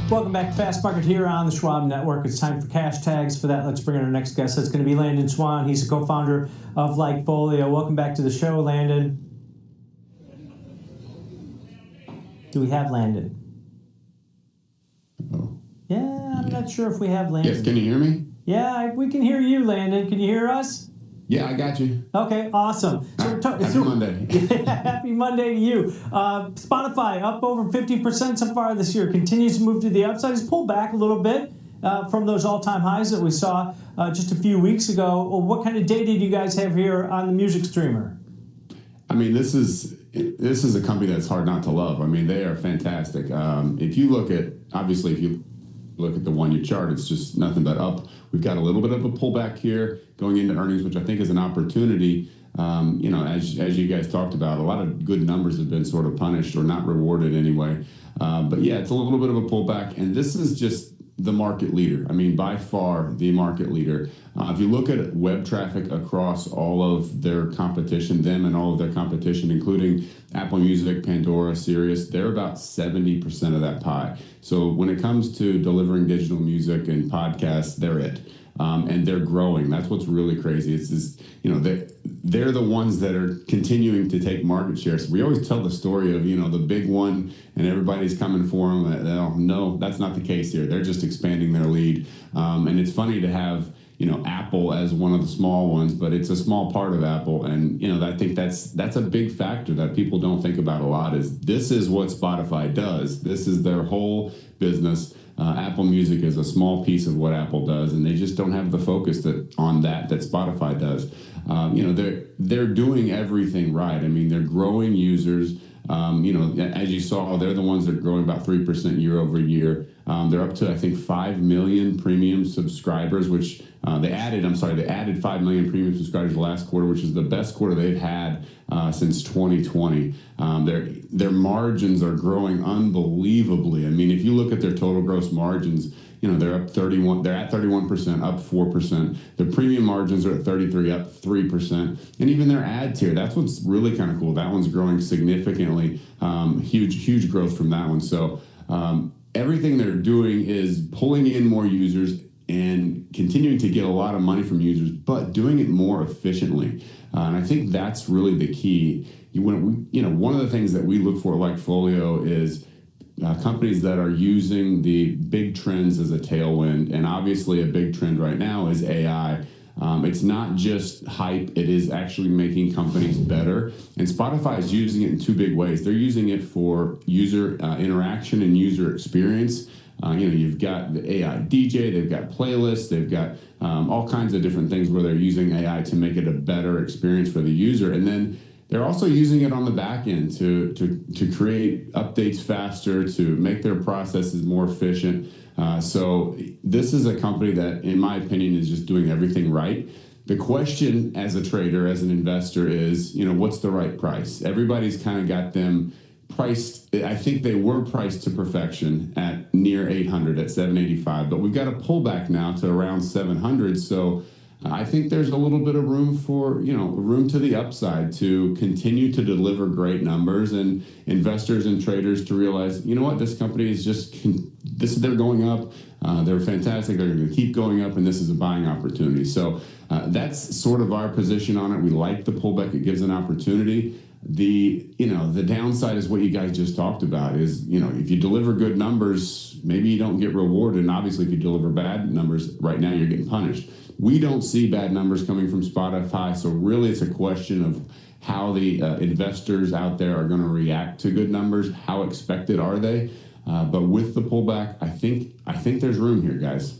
Welcome back to Fast Market here on the Schwab Network. It's time for cash tags. For that, let's bring in our next guest. That's going to be Landon Swan. He's a co-founder of LikeFolio. Welcome back to the show, Landon. Do we have Landon? Oh. Yeah, I'm not sure if we have Landon. Yes, can you hear me? Yeah, we can hear you, Landon. Can you hear us? Yeah, I got you. Okay, awesome. So Happy Monday. Happy Monday to you. Spotify up over 50% so far this year. Continues to move to the upside. It's pulled back a little bit from those all-time highs that we saw just a few weeks ago. Well, what kind of data do you guys have here on the music streamer? I mean, this is a company that's hard not to love. I mean, they are fantastic. If you look at the one-year chart, it's just nothing but up. We've got a little bit of a pullback here going into earnings, which I think is an opportunity. As you guys talked about, a lot of good numbers have been sort of punished or not rewarded anyway. But yeah, it's a little bit of a pullback, and this is just the market leader. I mean, by far the market leader. If you look at web traffic across all of their competition, them and all of their competition, including Apple Music, Pandora, Sirius, they're about 70% of that pie. So when it comes to delivering digital music and podcasts, they're it. And they're growing. That's what's really crazy. It's just, they're the ones that are continuing to take market share. So we always tell the story of, the big one and everybody's coming for them. No, that's not the case here. They're just expanding their lead. And it's funny to have, Apple as one of the small ones, but it's a small part of Apple. And, I think that's a big factor that people don't think about a lot is this is what Spotify does. This is their whole business. Apple Music is a small piece of what Apple does, and they just don't have the focus on that Spotify does. They're doing everything right. I mean, they're growing users. As you saw, they're the ones that are growing about 3% year over year. They're up to, I think, 5 million premium subscribers, which they added 5 million premium subscribers last quarter, which is the best quarter they've had since 2020. Their margins are growing unbelievably. I mean, if you look at their total gross margins, they're up 31. They're at 31%, up 4%. Their premium margins are at 33, up 3%. And even their ad tier, that's what's really kind of cool. That one's growing significantly. Huge growth from that one. So everything they're doing is pulling in more users and continuing to get a lot of money from users, but doing it more efficiently. And I think that's really the key. One of the things that we look for at LikeFolio is companies that are using the big trends as a tailwind. And obviously a big trend right now is AI. It's not just hype. It is actually making companies better. And Spotify is using it in two big ways. They're using it for user interaction and user experience. You've got the AI DJ, they've got playlists, they've got all kinds of different things where they're using AI to make it a better experience for the user. And then they're also using it on the back end to create updates faster, to make their processes more efficient. So this is a company that, in my opinion, is just doing everything right. The question as a trader, as an investor is, what's the right price? Everybody's kind of got them priced. I think they were priced to perfection at near 800 at 785, but we've got a pullback now to around 700. So I think there's a little bit of room for, room to the upside to continue to deliver great numbers and investors and traders to realize, this company is they're going up. They're fantastic. They're going to keep going up, and this is a buying opportunity. So that's sort of our position on it. We like the pullback. It gives an opportunity. The downside is what you guys just talked about is, if you deliver good numbers, maybe you don't get rewarded. And obviously, if you deliver bad numbers right now, you're getting punished. We don't see bad numbers coming from Spotify. So really, it's a question of how the investors out there are going to react to good numbers. How expected are they? But with the pullback, I think there's room here, guys.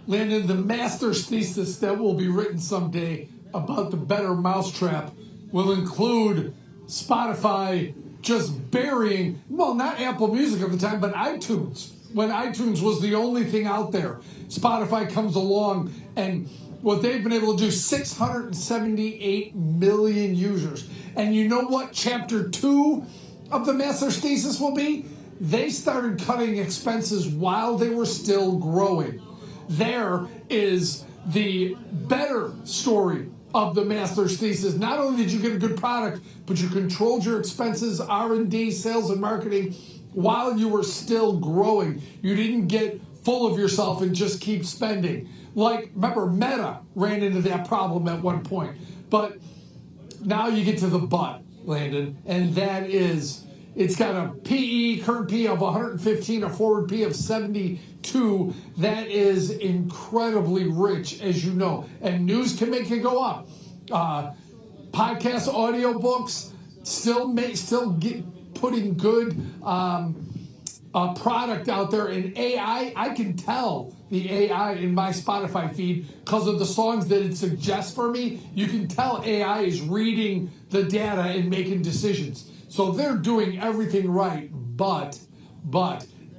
Landon, the master's thesis that will be written someday about the better mousetrap will include Spotify just burying, not Apple Music at the time, but iTunes. When iTunes was the only thing out there, Spotify comes along, and what they've been able to do, 678 million users. And you know what chapter 2 of the master's thesis will be? They started cutting expenses while they were still growing. There is the better story of the master's thesis. Not only did you get a good product, but you controlled your expenses, R&D, sales and marketing, while you were still growing. You didn't get full of yourself and just keep spending. Like, remember, Meta ran into that problem at one point. But now you get to the but, Landon, and that is, it's got a current PE of 115, a forward PE of 72. That is incredibly rich, as you know. And news can make it go up. Podcasts, audiobooks, still putting good product out there. And AI, I can tell the AI in my Spotify feed because of the songs that it suggests for me. You can tell AI is reading the data and making decisions. So they're doing everything right, but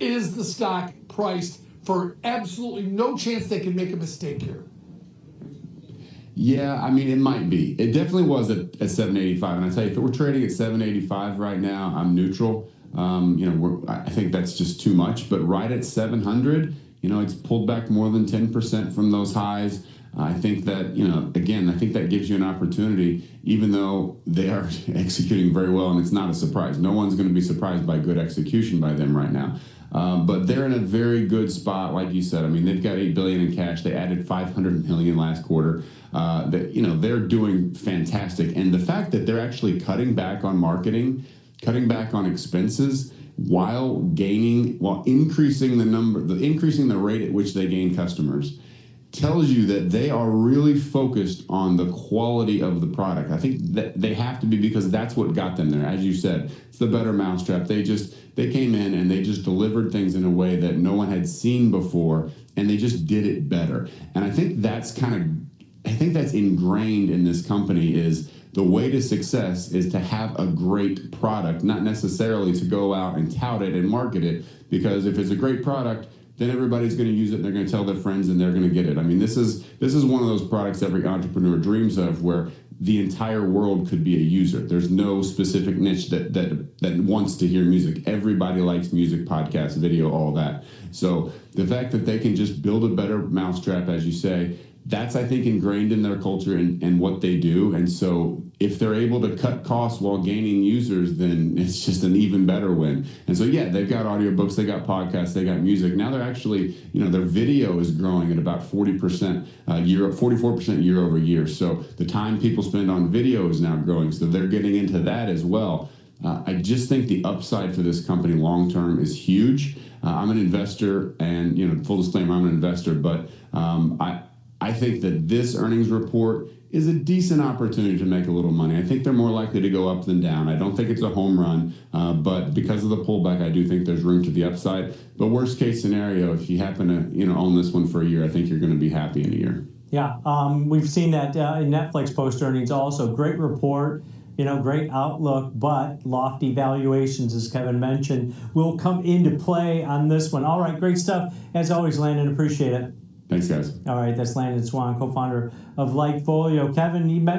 is the stock priced for absolutely no chance they can make a mistake here? Yeah, I mean, it might be. It definitely was at 785, and I tell you, if it were trading at 785 right now, I'm neutral. I think that's just too much. But right at 700, it's pulled back more than 10% from those highs. I think that, again, I think that gives you an opportunity, even though they are executing very well, and it's not a surprise. No one's going to be surprised by good execution by them right now. But they're in a very good spot, like you said. I mean, they've got $8 billion in cash. They added $500 million last quarter. They're doing fantastic. And the fact that they're actually cutting back on marketing, cutting back on expenses, while increasing the rate at which they gain customers, tells you that they are really focused on the quality of the product. I think that they have to be, because that's what got them there. As you said, it's the better mousetrap. They came in and they just delivered things in a way that no one had seen before, and they just did it better. And I think that's ingrained in this company, is the way to success is to have a great product, not necessarily to go out and tout it and market it, because if it's a great product, then everybody's going to use it, and they're going to tell their friends, and they're going to get it. I mean, this is one of those products every entrepreneur dreams of, where the entire world could be a user. There's no specific niche that wants to hear music. Everybody likes music, podcasts, video, all that. So the fact that they can just build a better mousetrap, as you say, that's, I think, ingrained in their culture and what they do. And so if they're able to cut costs while gaining users, then it's just an even better win. And so, yeah, they've got audiobooks, they got podcasts, they got music. Now they're actually, their video is growing at about 44% year over year. So the time people spend on video is now growing. So they're getting into that as well. I just think the upside for this company long term is huge. I'm an investor, and full disclaimer, I'm an investor, but I think that this earnings report is a decent opportunity to make a little money. I think they're more likely to go up than down. I don't think it's a home run, but because of the pullback, I do think there's room to the upside. But worst case scenario, if you happen to own this one for a year, I think you're going to be happy in a year. Yeah, we've seen that in Netflix post earnings also. Great report, great outlook, but lofty valuations, as Kevin mentioned, will come into play on this one. All right, great stuff. As always, Landon, appreciate it. Thanks, guys. All right, that's Landon Swan, co-founder of LikeFolio. Kevin, you mentioned